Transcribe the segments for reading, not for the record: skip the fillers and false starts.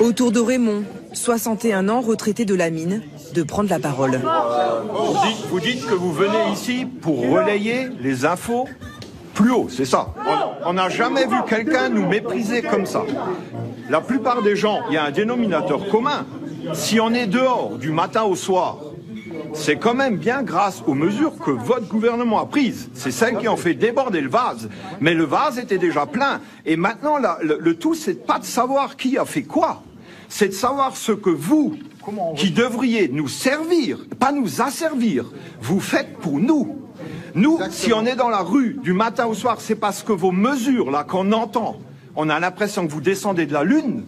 Au tour de Raymond, 61 ans, retraité de la mine, de prendre la parole. Vous dites que vous venez ici pour relayer les infos plus haut, c'est ça. On n'a jamais vu quelqu'un nous mépriser comme ça. La plupart des gens, il y a un dénominateur commun. Si on est dehors du matin au soir, c'est quand même bien grâce aux mesures que votre gouvernement a prises. C'est celle qui ont fait déborder le vase. Mais le vase était déjà plein. Et maintenant, le tout, c'est pas de savoir qui a fait quoi. C'est de savoir ce que vous, qui devriez nous servir, pas nous asservir, vous faites pour nous. Nous, exactement. Si on est dans la rue du matin au soir, c'est parce que vos mesures, là, qu'on entend, on a l'impression que vous descendez de la lune.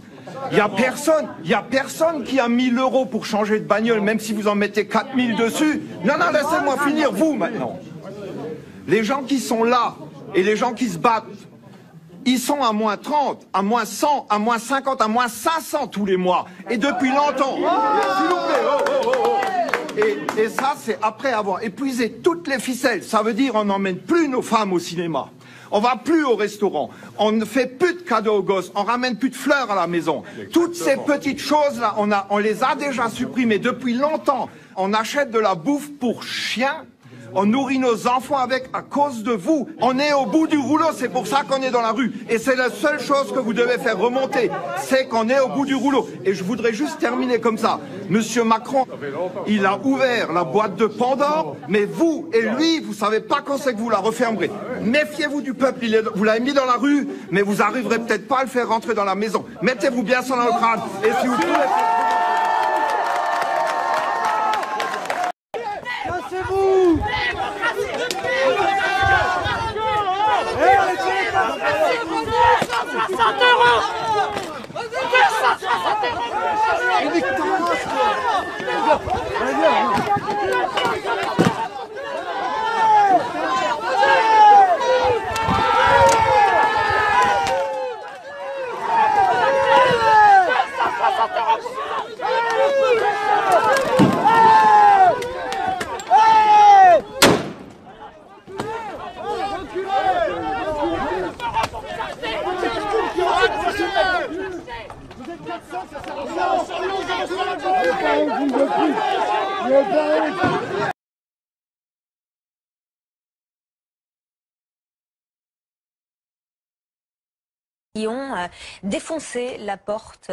Il y a personne qui a 1000 € pour changer de bagnole, même si vous en mettez 4000 dessus. Non, laissez-moi finir, vous, maintenant. Les gens qui sont là, et les gens qui se battent, ils sont à moins 30, à moins 100, à moins 50, à moins 500 tous les mois. Et depuis longtemps. S'il vous plaît, Et ça, c'est après avoir épuisé toutes les ficelles. Ça veut dire on n'emmène plus nos femmes au cinéma. On va plus au restaurant. On ne fait plus de cadeaux aux gosses. On ramène plus de fleurs à la maison. Toutes ces petites choses-là, on les a déjà supprimées depuis longtemps. On achète de la bouffe pour chiens. On nourrit nos enfants avec à cause de vous. On est au bout du rouleau, c'est pour ça qu'on est dans la rue. Et c'est la seule chose que vous devez faire remonter, c'est qu'on est au bout du rouleau. Et je voudrais juste terminer comme ça. Monsieur Macron, il a ouvert la boîte de Pandore, mais vous et lui, vous savez pas quand c'est que vous la refermerez. Méfiez-vous du peuple, vous l'avez mis dans la rue, mais vous arriverez peut-être pas à le faire rentrer dans la maison. Mettez-vous bien ça dans le crâne. Et si vous pouvez... Qui ont défoncé la porte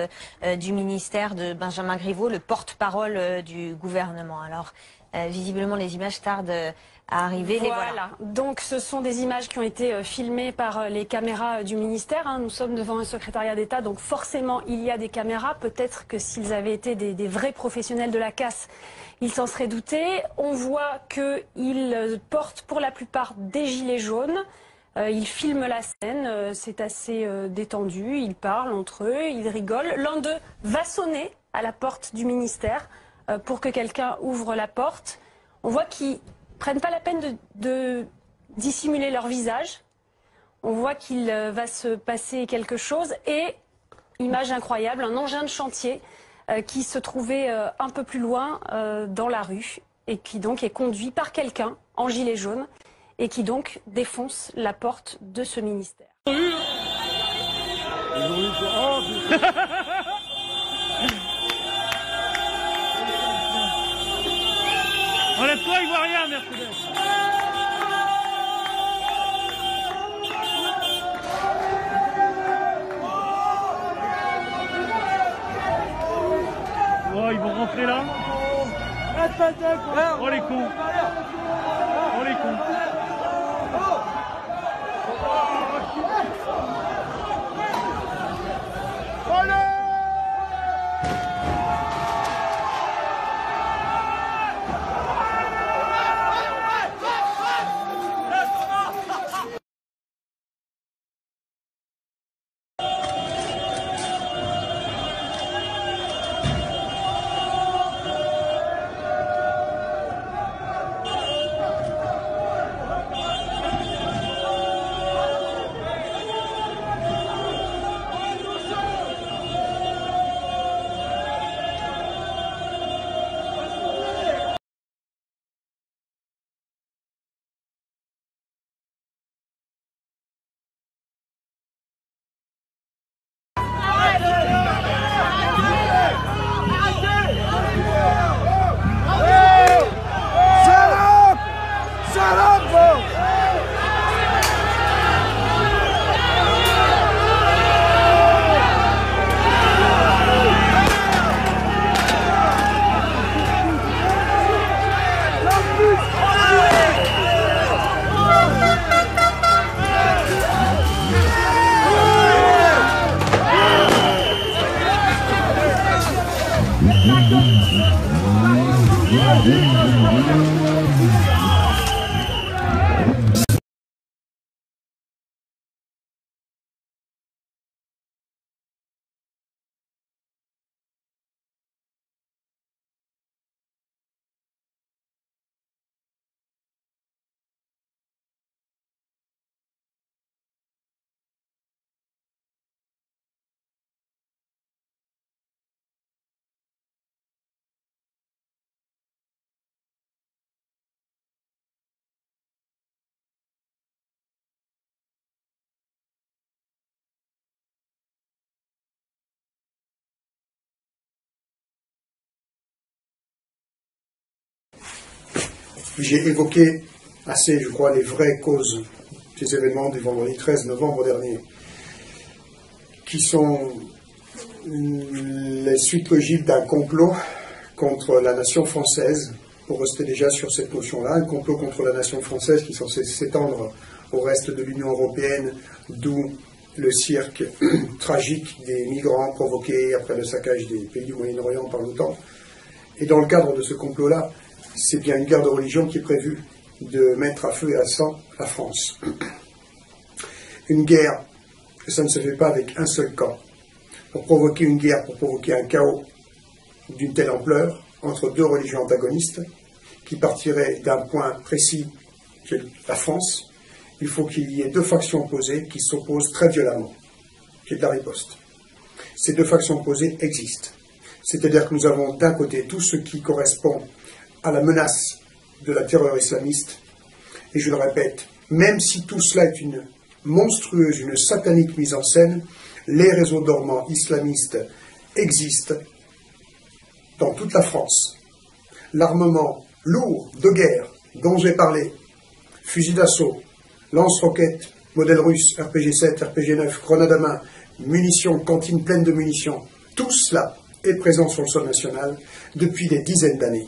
du ministère de Benjamin Griveaux, le porte-parole du gouvernement. Alors, visiblement, les images tardent à arriver. Voilà. Donc, ce sont des images qui ont été filmées par les caméras du ministère. Hein. Nous sommes devant un secrétariat d'État, donc forcément, il y a des caméras. Peut-être que s'ils avaient été des vrais professionnels de la casse, ils s'en seraient doutés. On voit qu'ils portent pour la plupart des gilets jaunes. Ils filment la scène, c'est assez détendu, ils parlent entre eux, ils rigolent. L'un d'eux va sonner à la porte du ministère pour que quelqu'un ouvre la porte. On voit qu'ils prennent pas la peine de dissimuler leur visage. On voit qu'il va se passer quelque chose et, image incroyable, un engin de chantier qui se trouvait un peu plus loin dans la rue et qui donc est conduit par quelqu'un en gilet jaune. Et qui donc défonce la porte de ce ministère. Enlève-toi, il voit rien, Mercedes. Oh, ils vont rentrer là. Oh les cons. Oh les cons. J'ai évoqué assez, je crois, les vraies causes des événements du vendredi 13 novembre dernier, qui sont les suites logiques d'un complot contre la nation française, pour rester déjà sur cette notion-là, un complot contre la nation française qui est censé s'étendre au reste de l'Union européenne, d'où le cirque tragique des migrants provoqués après le saccage des pays du Moyen-Orient par l'OTAN. Et dans le cadre de ce complot-là, c'est bien une guerre de religion qui est prévue de mettre à feu et à sang la France. Une guerre, ça ne se fait pas avec un seul camp. Pour provoquer une guerre, pour provoquer un chaos d'une telle ampleur entre deux religions antagonistes qui partiraient d'un point précis qui est la France, il faut qu'il y ait deux factions opposées qui s'opposent très violemment, qui est de la riposte. Ces deux factions opposées existent. C'est-à-dire que nous avons d'un côté tout ce qui correspond à la menace de la terreur islamiste, et je le répète, même si tout cela est une monstrueuse, une satanique mise en scène, les réseaux dormants islamistes existent dans toute la France. L'armement lourd de guerre dont j'ai parlé, fusils d'assaut, lance-roquettes, modèle russe, RPG-7, RPG-9, grenades à main, munitions, cantines pleines de munitions, tout cela est présent sur le sol national depuis des dizaines d'années.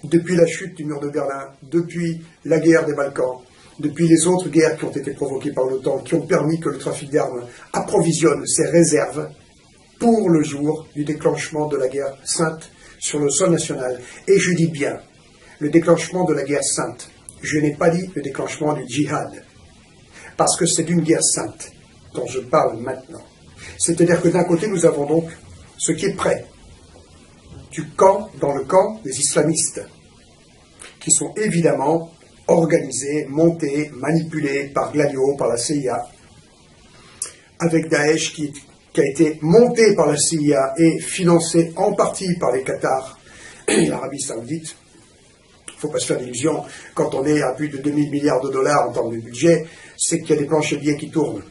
Depuis la chute du mur de Berlin, depuis la guerre des Balkans, depuis les autres guerres qui ont été provoquées par l'OTAN, qui ont permis que le trafic d'armes approvisionne ses réserves pour le jour du déclenchement de la guerre sainte sur le sol national. Et je dis bien, le déclenchement de la guerre sainte. Je n'ai pas dit le déclenchement du djihad, parce que c'est d'une guerre sainte dont je parle maintenant. C'est-à-dire que d'un côté, nous avons donc ce qui est prêt, dans le camp des islamistes, qui sont évidemment organisés, montés, manipulés par Gladio, par la CIA, avec Daesh qui a été monté par la CIA et financé en partie par les Qatars et l'Arabie Saoudite. Il ne faut pas se faire d'illusions, quand on est à plus de 2000 milliards de dollars en termes de budget, c'est qu'il y a des planches à billets qui tournent.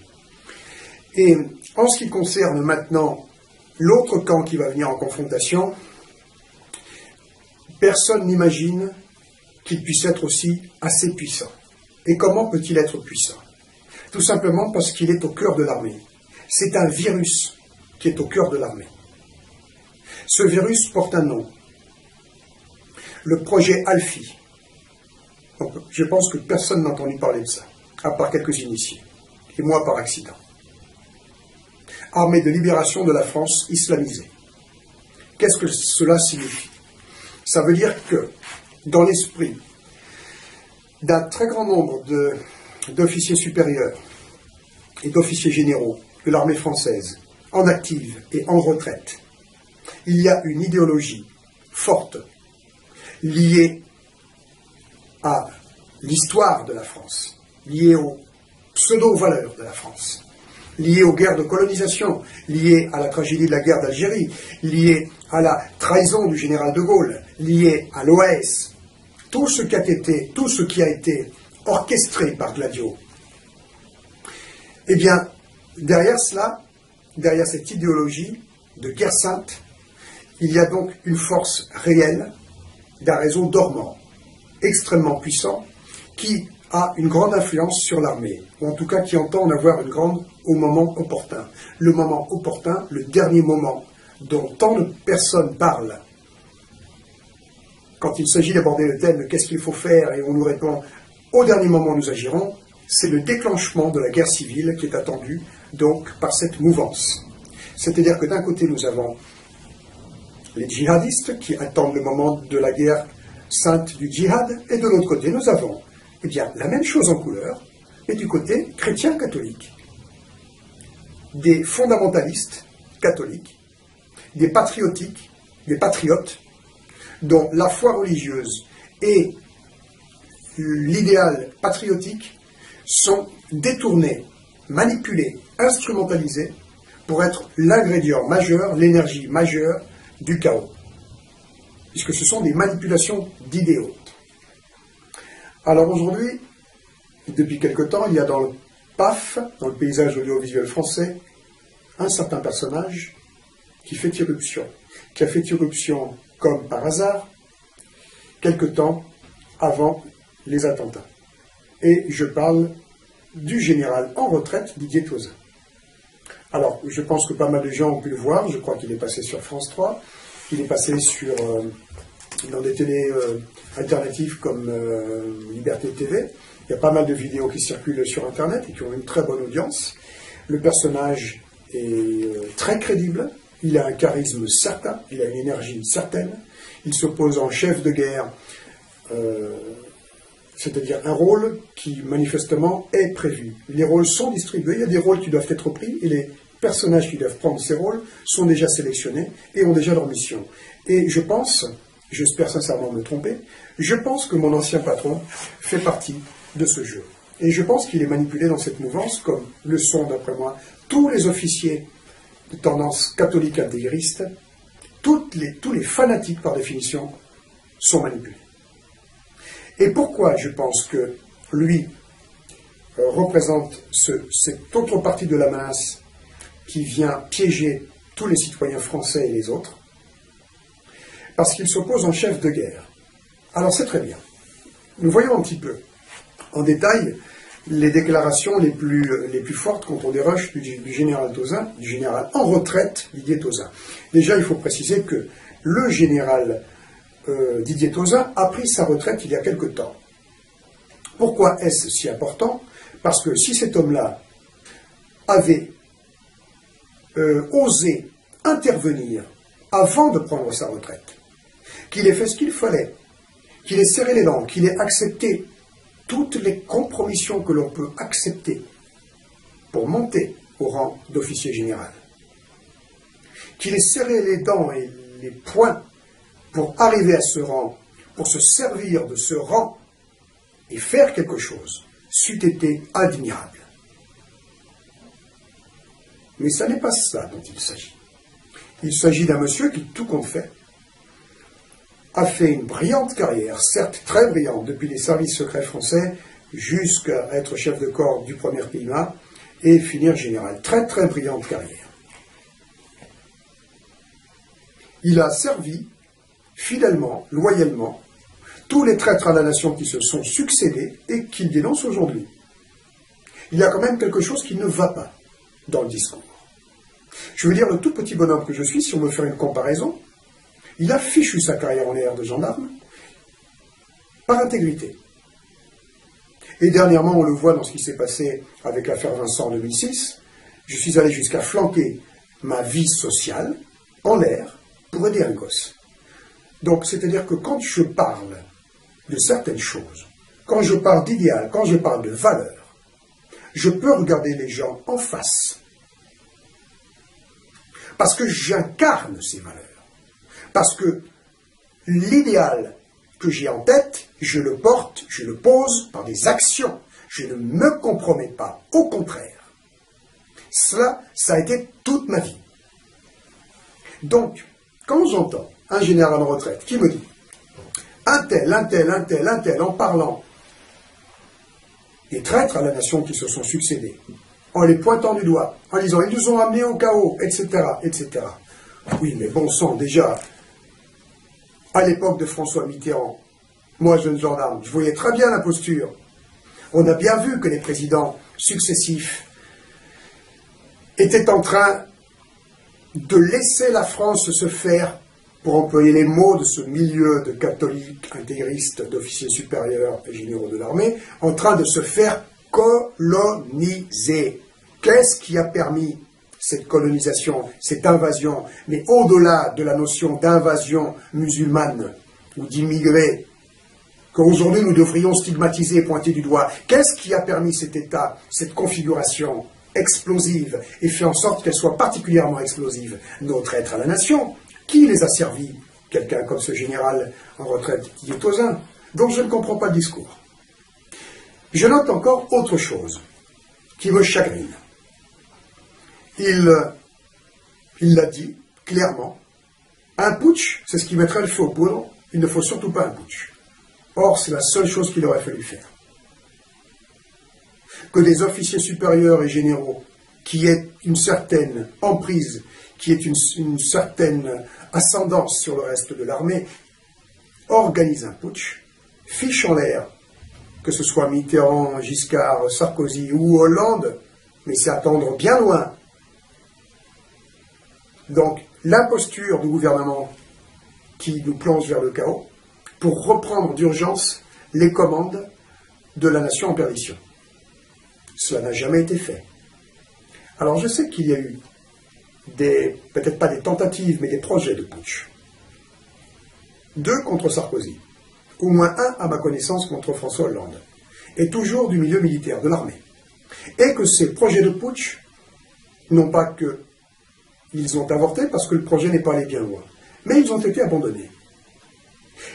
Et en ce qui concerne maintenant l'autre camp qui va venir en confrontation, personne n'imagine qu'il puisse être aussi assez puissant. Et comment peut-il être puissant? Tout simplement parce qu'il est au cœur de l'armée. C'est un virus qui est au cœur de l'armée. Ce virus porte un nom. Le projet Alfie. Donc, je pense que personne n'a entendu parler de ça, à part quelques initiés, et moi par accident. Armée de libération de la France islamisée. Qu'est-ce que cela signifie? Ça veut dire que, dans l'esprit d'un très grand nombre d'officiers supérieurs et d'officiers généraux de l'armée française, en active et en retraite, il y a une idéologie forte liée à l'histoire de la France, liée aux pseudo-valeurs de la France, liée aux guerres de colonisation, liée à la tragédie de la guerre d'Algérie, liée à la trahison du général de Gaulle, liée à l'OAS, tout ce qui a été orchestré par Gladio. Eh bien, derrière cela, derrière cette idéologie de guerre sainte, il y a donc une force réelle d'un réseau dormant, extrêmement puissant, qui a une grande influence sur l'armée, ou en tout cas qui entend en avoir une grande au moment opportun. Le moment opportun, le dernier moment, dont tant de personnes parlent. Quand il s'agit d'aborder le thème de qu'est-ce qu'il faut faire, et on nous répond au dernier moment nous agirons, c'est le déclenchement de la guerre civile qui est attendu donc par cette mouvance. C'est-à-dire que d'un côté nous avons les djihadistes qui attendent le moment de la guerre sainte du djihad, et de l'autre côté, nous avons eh bien, la même chose en couleur, mais du côté chrétien-catholique. Des fondamentalistes catholiques, des patriotiques, des patriotes, dont la foi religieuse et l'idéal patriotique sont détournés, manipulés, instrumentalisés pour être l'ingrédient majeur, l'énergie majeure du chaos, puisque ce sont des manipulations d'idéaux. Alors aujourd'hui, depuis quelque temps, il y a dans le PAF, dans le paysage audiovisuel français, un certain personnage qui fait irruption, qui a fait irruption comme par hasard, quelque temps avant les attentats. Et je parle du général en retraite Didier Tauzin. Alors, je pense que pas mal de gens ont pu le voir, je crois qu'il est passé sur France 3, il est passé sur, dans des télés alternatives comme Liberté TV. Il y a pas mal de vidéos qui circulent sur Internet et qui ont une très bonne audience. Le personnage est très crédible, il a un charisme certain, il a une énergie certaine, il s'oppose en chef de guerre, c'est-à-dire un rôle qui manifestement est prévu. Les rôles sont distribués, il y a des rôles qui doivent être pris et les personnages qui doivent prendre ces rôles sont déjà sélectionnés et ont déjà leur mission. Et je pense, j'espère sincèrement me tromper, je pense que mon ancien patron fait partie de ce jeu. Et je pense qu'il est manipulé dans cette mouvance, comme le sont, d'après moi, tous les officiers de tendance catholique intégriste, tous les fanatiques, par définition, sont manipulés. Et pourquoi je pense que lui représente cette autre partie de la menace qui vient piéger tous les citoyens français et les autres? Parce qu'il s'oppose en chef de guerre. Alors c'est très bien. Nous voyons un petit peu en détail les déclarations les plus fortes contre des rushs du général Tauzin, du général en retraite Didier Tauzin. Déjà, il faut préciser que le général Didier Tauzin a pris sa retraite il y a quelque temps. Pourquoi est-ce si important? Parce que si cet homme-là avait osé intervenir avant de prendre sa retraite, qu'il ait fait ce qu'il fallait, qu'il ait serré les dents, qu'il ait accepté toutes les compromissions que l'on peut accepter pour monter au rang d'officier général, qu'il ait serré les dents et les poings pour arriver à ce rang, pour se servir de ce rang et faire quelque chose, c'eût été admirable. Mais ça n'est pas ça dont il s'agit. Il s'agit d'un monsieur qui, tout compte fait, a fait une brillante carrière, certes très brillante, depuis les services secrets français jusqu'à être chef de corps du premier PIMA et finir général. Très très brillante carrière. Il a servi fidèlement, loyalement, tous les traîtres à la nation qui se sont succédés et qu'il dénonce aujourd'hui. Il y a quand même quelque chose qui ne va pas dans le discours. Je veux dire, le tout petit bonhomme que je suis, si on veut faire une comparaison, il a fichu sa carrière en l'air de gendarme par intégrité. Et dernièrement, on le voit dans ce qui s'est passé avec l'affaire Vincent en 2006, je suis allé jusqu'à flanquer ma vie sociale en l'air pour aider un gosse. Donc, c'est-à-dire que quand je parle de certaines choses, quand je parle d'idéal, quand je parle de valeurs, je peux regarder les gens en face. Parce que j'incarne ces valeurs. Parce que l'idéal que j'ai en tête, je le porte, je le pose par des actions. Je ne me compromets pas. Au contraire. Cela, ça a été toute ma vie. Donc, quand j'entends un général en retraite qui me dit un tel, en parlant des traîtres à la nation qui se sont succédés, en les pointant du doigt, en disant ils nous ont amenés au chaos, etc., etc. Oui, mais bon sang, déjà, à l'époque de François Mitterrand, moi jeune gendarme, je voyais très bien la posture. On a bien vu que les présidents successifs étaient en train de laisser la France se faire, pour employer les mots de ce milieu de catholiques, intégristes, d'officiers supérieurs et généraux de l'armée, en train de se faire coloniser. Qu'est-ce qui a permis cette colonisation, cette invasion, mais au-delà de la notion d'invasion musulmane ou d'immigrés, qu'aujourd'hui nous devrions stigmatiser et pointer du doigt. Qu'est-ce qui a permis cet état, cette configuration explosive, et fait en sorte qu'elle soit particulièrement explosive? Nos traîtres à la nation. Qui les a servis? Quelqu'un comme ce général en retraite qui est aux uns. Donc je ne comprends pas le discours. Je note encore autre chose qui me chagrine. Il l'a dit clairement, un putsch, c'est ce qui mettrait le feu aux poudres, il ne faut surtout pas un putsch. Or, c'est la seule chose qu'il aurait fallu faire. Que des officiers supérieurs et généraux, qui aient une certaine emprise, qui aient une certaine ascendance sur le reste de l'armée, organisent un putsch, fichent en l'air, que ce soit Mitterrand, Giscard, Sarkozy ou Hollande, mais c'est attendre bien loin. Donc, l'imposture du gouvernement qui nous plonge vers le chaos pour reprendre d'urgence les commandes de la nation en perdition. Cela n'a jamais été fait. Alors, je sais qu'il y a eu peut-être pas des tentatives, mais des projets de putsch. 2 contre Sarkozy. Au moins 1, à ma connaissance, contre François Hollande. Et toujours du milieu militaire, de l'armée. Et que ces projets de putsch, non pas qu'ils ont avorté, parce que le projet n'est pas allé bien loin, mais ils ont été abandonnés.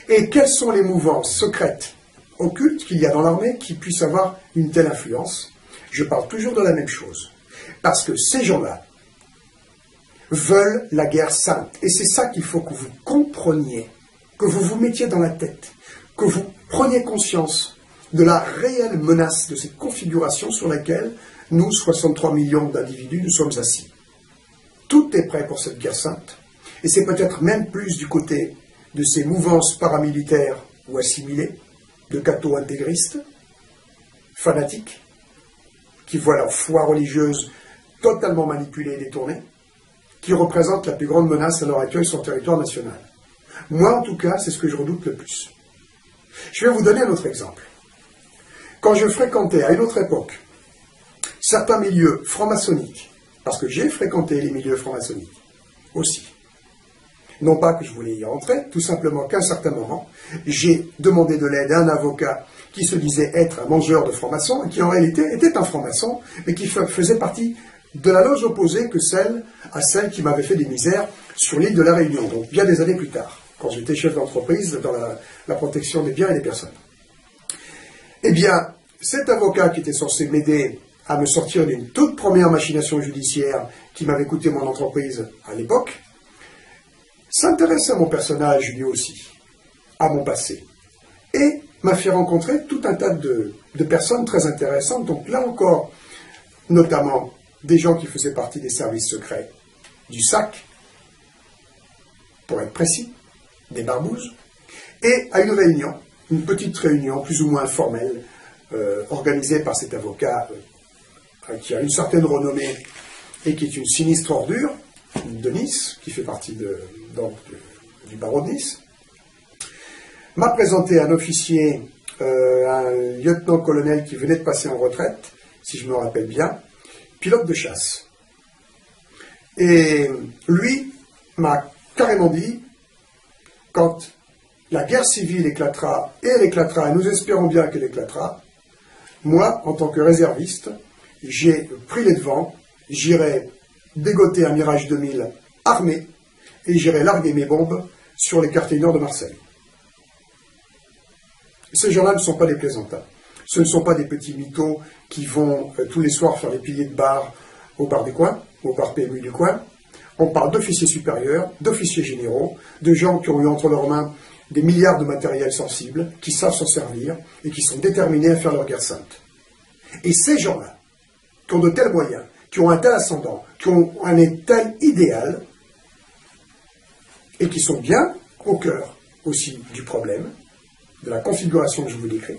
Et quelles sont les mouvances secrètes, occultes qu'il y a dans l'armée qui puissent avoir une telle influence? Je parle toujours de la même chose. Parce que ces gens-là veulent la guerre sainte. Et c'est ça qu'il faut que vous compreniez, que vous vous mettiez dans la tête, que vous preniez conscience de la réelle menace de cette configuration sur laquelle nous, 63 millions d'individus, nous sommes assis. Tout est prêt pour cette guerre sainte, et c'est peut-être même plus du côté de ces mouvances paramilitaires ou assimilées, de catho-intégristes, fanatiques, qui voient leur foi religieuse totalement manipulée et détournée, qui représentent la plus grande menace à l'heure actuelle sur le territoire national. Moi, en tout cas, c'est ce que je redoute le plus. Je vais vous donner un autre exemple. Quand je fréquentais, à une autre époque, certains milieux franc-maçonniques, parce que j'ai fréquenté les milieux franc-maçonniques aussi, non pas que je voulais y rentrer, tout simplement qu'à un certain moment, j'ai demandé de l'aide à un avocat qui se disait être un mangeur de franc-maçon, et qui en réalité était un franc-maçon, mais qui faisait partie de la loge opposée que celle qui m'avait fait des misères sur l'île de la Réunion, donc bien des années plus tard, quand j'étais chef d'entreprise dans la protection des biens et des personnes. Eh bien, cet avocat qui était censé m'aider à me sortir d'une toute première machination judiciaire qui m'avait coûté mon entreprise à l'époque, s'intéressait à mon personnage lui aussi, à mon passé, et m'a fait rencontrer tout un tas de personnes très intéressantes, donc là encore, notamment des gens qui faisaient partie des services secrets du SAC, pour être précis, des barbouzes, et à une réunion, une petite réunion plus ou moins informelle, organisée par cet avocat qui a une certaine renommée et qui est une sinistre ordure de Nice, qui fait partie du barreau de Nice, m'a présenté un officier, un lieutenant-colonel qui venait de passer en retraite, si je me rappelle bien, pilote de chasse. Et lui m'a carrément dit, quand la guerre civile éclatera, et elle éclatera, et nous espérons bien qu'elle éclatera, moi, en tant que réserviste, j'ai pris les devants, j'irai dégoter un Mirage 2000 armé, et j'irai larguer mes bombes sur les quartiers nord de Marseille. Ces gens-là ne sont pas des plaisantins. Ce ne sont pas des petits mythos qui vont tous les soirs faire les piliers de bar au bar du coin, au bar PMU du coin. On parle d'officiers supérieurs, d'officiers généraux, de gens qui ont eu entre leurs mains des milliards de matériel sensible, qui savent s'en servir et qui sont déterminés à faire leur guerre sainte. Et ces gens-là, qui ont de tels moyens, qui ont un tel ascendant, qui ont un tel idéal, et qui sont bien au cœur aussi du problème, de la configuration que je vous décris,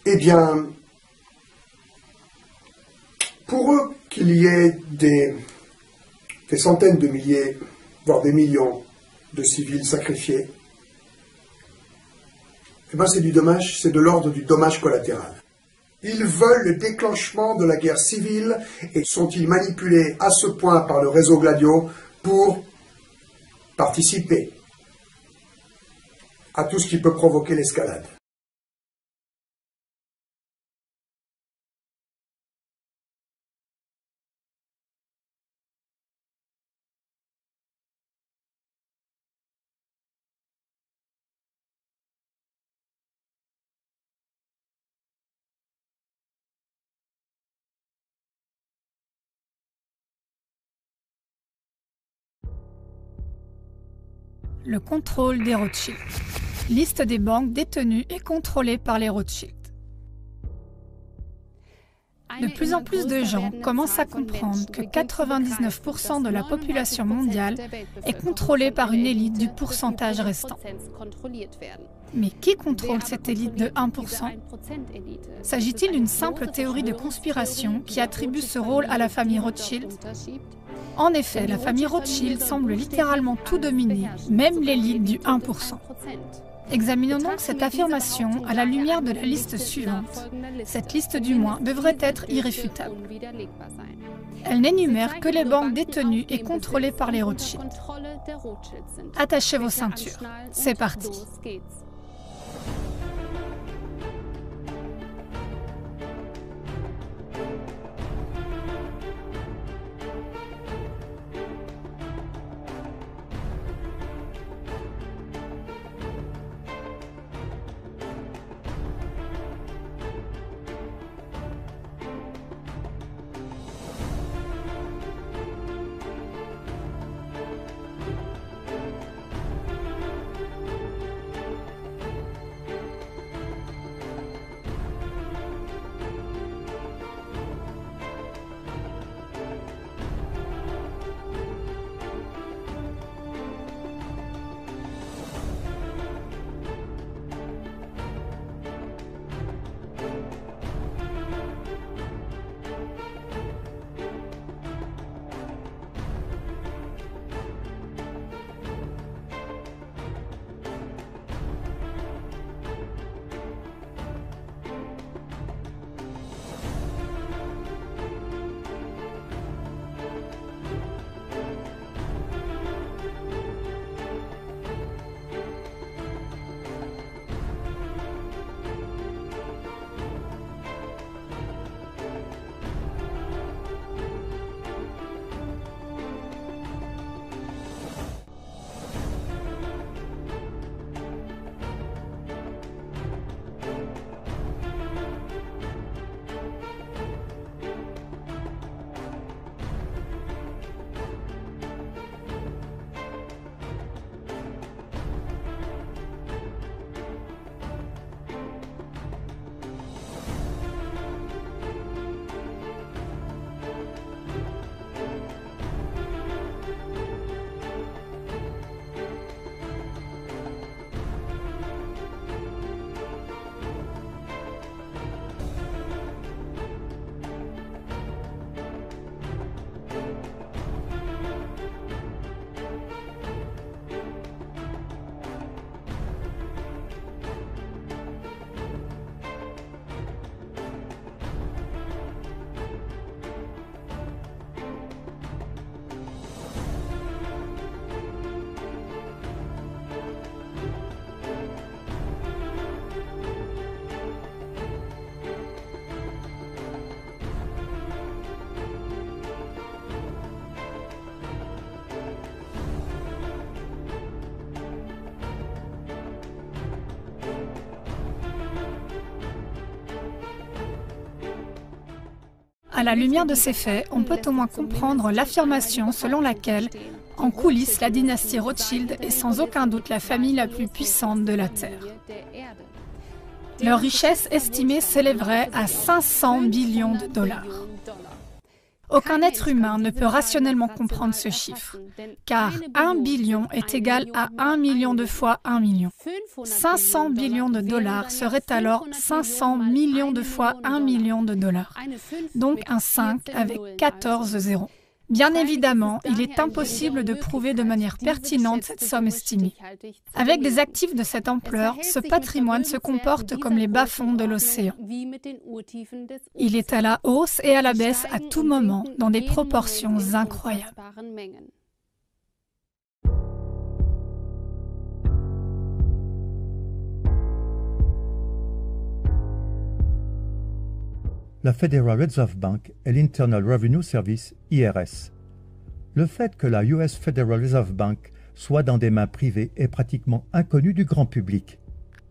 eh bien, pour eux, qu'il y ait des centaines de milliers, voire des millions de civils sacrifiés, eh bien c'est du dommage, c'est de l'ordre du dommage collatéral. Ils veulent le déclenchement de la guerre civile et sont-ils manipulés à ce point par le réseau Gladio pour participer à tout ce qui peut provoquer l'escalade. Le contrôle des Rothschild. Liste des banques détenues et contrôlées par les Rothschild. De plus en plus de gens commencent à comprendre que 99% de la population mondiale est contrôlée par une élite du pourcentage restant. Mais qui contrôle cette élite de 1%? S'agit-il d'une simple théorie de conspiration qui attribue ce rôle à la famille Rothschild? En effet, la famille Rothschild semble littéralement tout dominer, même l'élite du 1%. Examinons donc cette affirmation à la lumière de la liste suivante. Cette liste du moins devrait être irréfutable. Elle n'énumère que les banques détenues et contrôlées par les Rothschild. Attachez vos ceintures. C'est parti. À la lumière de ces faits, on peut au moins comprendre l'affirmation selon laquelle, en coulisses, la dynastie Rothschild est sans aucun doute la famille la plus puissante de la Terre. Leur richesse estimée s'élèverait à 500 billions de dollars. Aucun être humain ne peut rationnellement comprendre ce chiffre, car 1 billion est égal à 1 million de fois 1 million. 500 billions de dollars serait alors 500 millions de fois 1 million de dollars, donc un 5 avec 14 zéros. Bien évidemment, il est impossible de prouver de manière pertinente cette somme estimée. Avec des actifs de cette ampleur, ce patrimoine se comporte comme les bas-fonds de l'océan. Il est à la hausse et à la baisse à tout moment, dans des proportions incroyables. La Federal Reserve Bank et l'Internal Revenue Service, IRS. Le fait que la US Federal Reserve Bank soit dans des mains privées est pratiquement inconnu du grand public.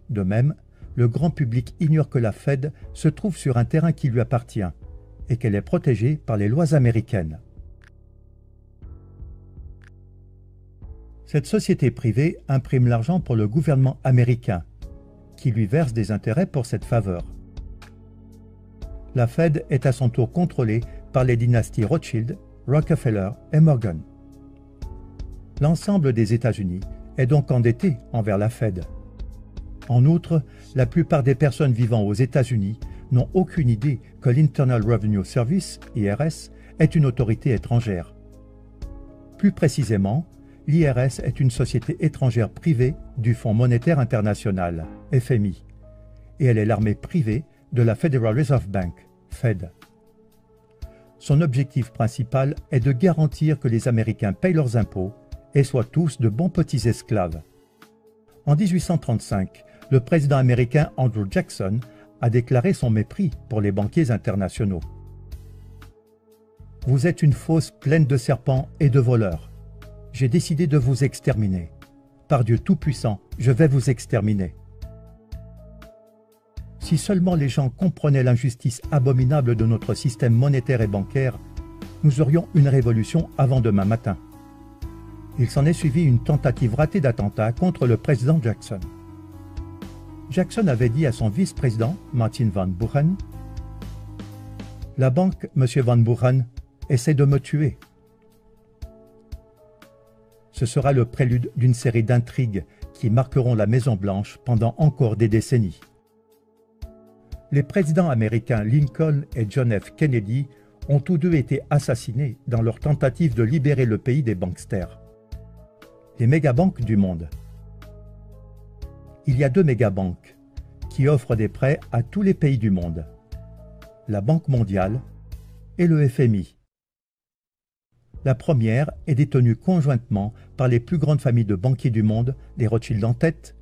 De même, le grand public ignore que la Fed se trouve sur un terrain qui lui appartient et qu'elle est protégée par les lois américaines. Cette société privée imprime l'argent pour le gouvernement américain, qui lui verse des intérêts pour cette faveur. La Fed est à son tour contrôlée par les dynasties Rothschild, Rockefeller et Morgan. L'ensemble des États-Unis est donc endetté envers la Fed. En outre, la plupart des personnes vivant aux États-Unis n'ont aucune idée que l'Internal Revenue Service, IRS, est une autorité étrangère. Plus précisément, l'IRS est une société étrangère privée du Fonds monétaire international, FMI, et elle est l'armée privée de la Federal Reserve Bank, Fed. Son objectif principal est de garantir que les Américains payent leurs impôts et soient tous de bons petits esclaves. En 1835, le président américain Andrew Jackson a déclaré son mépris pour les banquiers internationaux. « Vous êtes une fosse pleine de serpents et de voleurs. J'ai décidé de vous exterminer. Par Dieu Tout-Puissant, je vais vous exterminer. » Si seulement les gens comprenaient l'injustice abominable de notre système monétaire et bancaire, nous aurions une révolution avant demain matin. Il s'en est suivi une tentative ratée d'attentat contre le président Jackson. Jackson avait dit à son vice-président, Martin Van Buren, « La banque, M. Van Buren, essaie de me tuer. » Ce sera le prélude d'une série d'intrigues qui marqueront la Maison-Blanche pendant encore des décennies. Les présidents américains Lincoln et John F. Kennedy ont tous deux été assassinés dans leur tentative de libérer le pays des banksters. Les mégabanques du monde. Il y a deux mégabanques qui offrent des prêts à tous les pays du monde. La Banque mondiale et le FMI. La première est détenue conjointement par les plus grandes familles de banquiers du monde, les Rothschild en tête,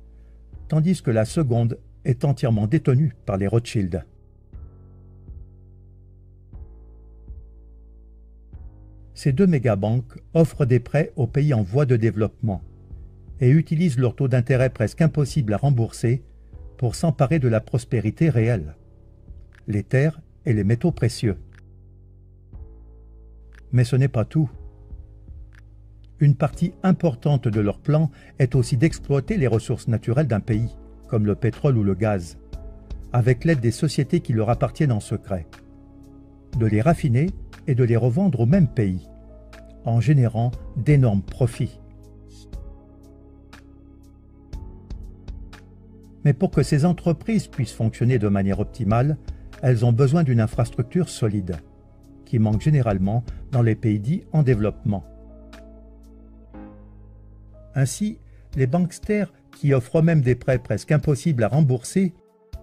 tandis que la seconde est entièrement détenue par les Rothschild. Ces deux mégabanques offrent des prêts aux pays en voie de développement et utilisent leur taux d'intérêt presque impossible à rembourser pour s'emparer de la prospérité réelle, les terres et les métaux précieux. Mais ce n'est pas tout. Une partie importante de leur plan est aussi d'exploiter les ressources naturelles d'un pays, comme le pétrole ou le gaz, avec l'aide des sociétés qui leur appartiennent en secret, de les raffiner et de les revendre au même pays, en générant d'énormes profits. Mais pour que ces entreprises puissent fonctionner de manière optimale, elles ont besoin d'une infrastructure solide, qui manque généralement dans les pays dits en développement. Ainsi, les banksters, qui offrent même des prêts presque impossibles à rembourser,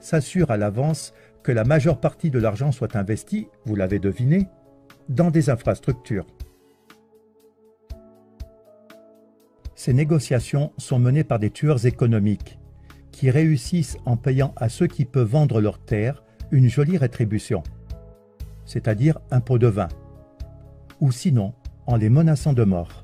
s'assurent à l'avance que la majeure partie de l'argent soit investie, vous l'avez deviné, dans des infrastructures. Ces négociations sont menées par des tueurs économiques qui réussissent en payant à ceux qui peuvent vendre leurs terres une jolie rétribution, c'est-à-dire un pot de vin, ou sinon en les menaçant de mort.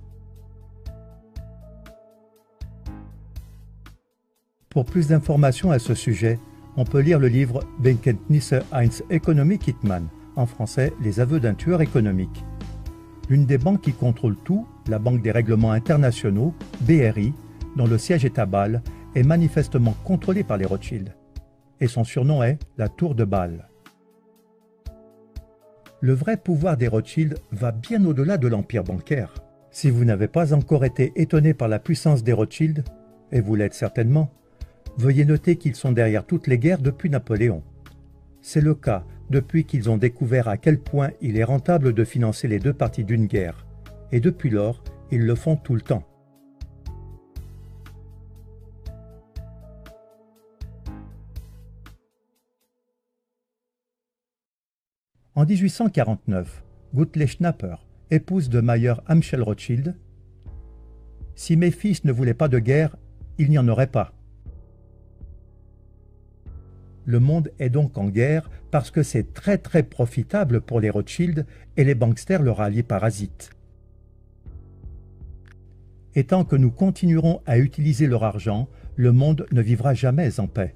Pour plus d'informations à ce sujet, on peut lire le livre Bekenntnisse eines Ökonomie-Hitman, en français Les aveux d'un tueur économique. L'une des banques qui contrôle tout, la Banque des règlements internationaux, BRI, dont le siège est à Bâle, est manifestement contrôlée par les Rothschild, et son surnom est la Tour de Bâle. Le vrai pouvoir des Rothschild va bien au-delà de l'empire bancaire. Si vous n'avez pas encore été étonné par la puissance des Rothschild, et vous l'êtes certainement, veuillez noter qu'ils sont derrière toutes les guerres depuis Napoléon. C'est le cas depuis qu'ils ont découvert à quel point il est rentable de financer les deux parties d'une guerre. Et depuis lors, ils le font tout le temps. En 1849, Gutle Schnapper, épouse de Mayer Amschel Rothschild, « Si mes fils ne voulaient pas de guerre, il n'y en aurait pas. » Le monde est donc en guerre parce que c'est très profitable pour les Rothschild et les banksters leur alliés parasites. Et tant que nous continuerons à utiliser leur argent, le monde ne vivra jamais en paix.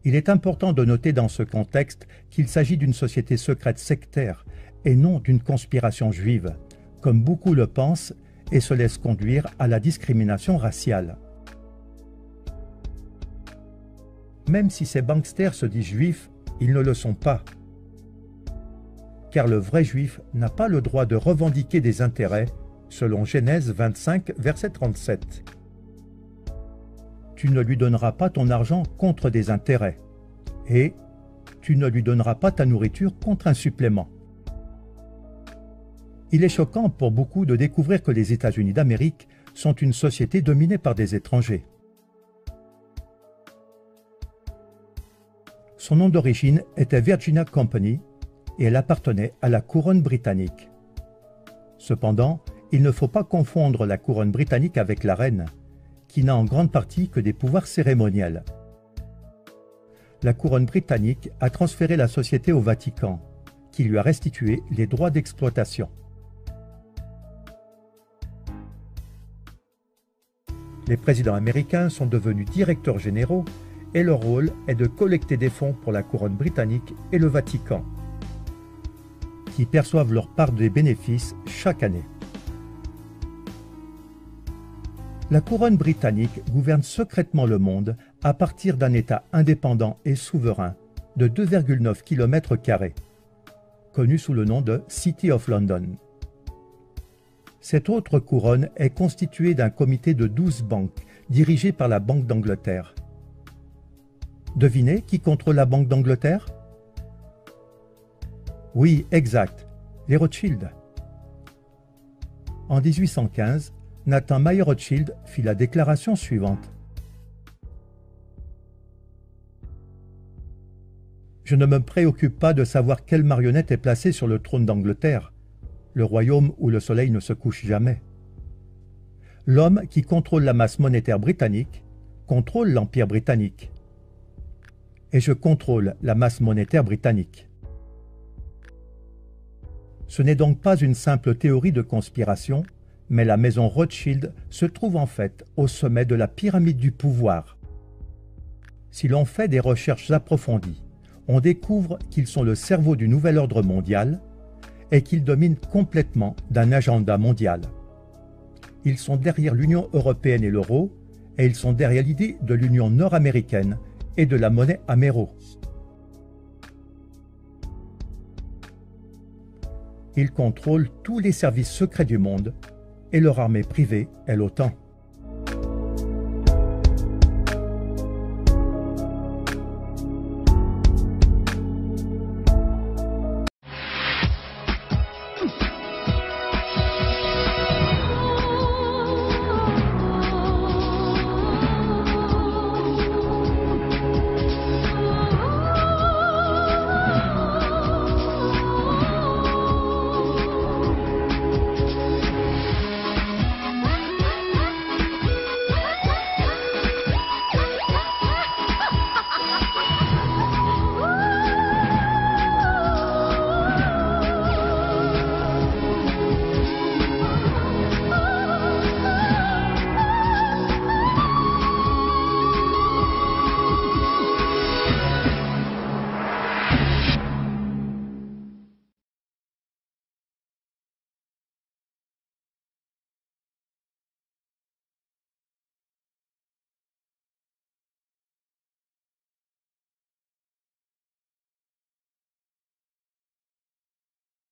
Il est important de noter dans ce contexte qu'il s'agit d'une société secrète sectaire et non d'une conspiration juive, comme beaucoup le pensent et se laissent conduire à la discrimination raciale. Même si ces banksters se disent juifs, ils ne le sont pas. Car le vrai juif n'a pas le droit de revendiquer des intérêts, selon Genèse 25, verset 37. Tu ne lui donneras pas ton argent contre des intérêts, et tu ne lui donneras pas ta nourriture contre un supplément. Il est choquant pour beaucoup de découvrir que les États-Unis d'Amérique sont une société dominée par des étrangers. Son nom d'origine était Virginia Company et elle appartenait à la couronne britannique. Cependant, il ne faut pas confondre la couronne britannique avec la reine, qui n'a en grande partie que des pouvoirs cérémoniels. La couronne britannique a transféré la société au Vatican, qui lui a restitué les droits d'exploitation. Les présidents américains sont devenus directeurs généraux et leur rôle est de collecter des fonds pour la couronne britannique et le Vatican, qui perçoivent leur part des bénéfices chaque année. La couronne britannique gouverne secrètement le monde à partir d'un État indépendant et souverain de 2,9 km², connu sous le nom de City of London. Cette autre couronne est constituée d'un comité de 12 banques dirigées par la Banque d'Angleterre. Devinez qui contrôle la Banque d'Angleterre? Oui, exact, les Rothschild. En 1815, Nathan Mayer Rothschild fit la déclaration suivante. Je ne me préoccupe pas de savoir quelle marionnette est placée sur le trône d'Angleterre, le royaume où le soleil ne se couche jamais. L'homme qui contrôle la masse monétaire britannique contrôle l'Empire britannique. Et je contrôle la masse monétaire britannique. Ce n'est donc pas une simple théorie de conspiration, mais la maison Rothschild se trouve en fait au sommet de la pyramide du pouvoir. Si l'on fait des recherches approfondies, on découvre qu'ils sont le cerveau du nouvel ordre mondial et qu'ils dominent complètement d'un agenda mondial. Ils sont derrière l'Union européenne et l'euro, et ils sont derrière l'idée de l'Union nord-américaine et de la monnaie améro. Ils contrôlent tous les services secrets du monde et leur armée privée est l'OTAN.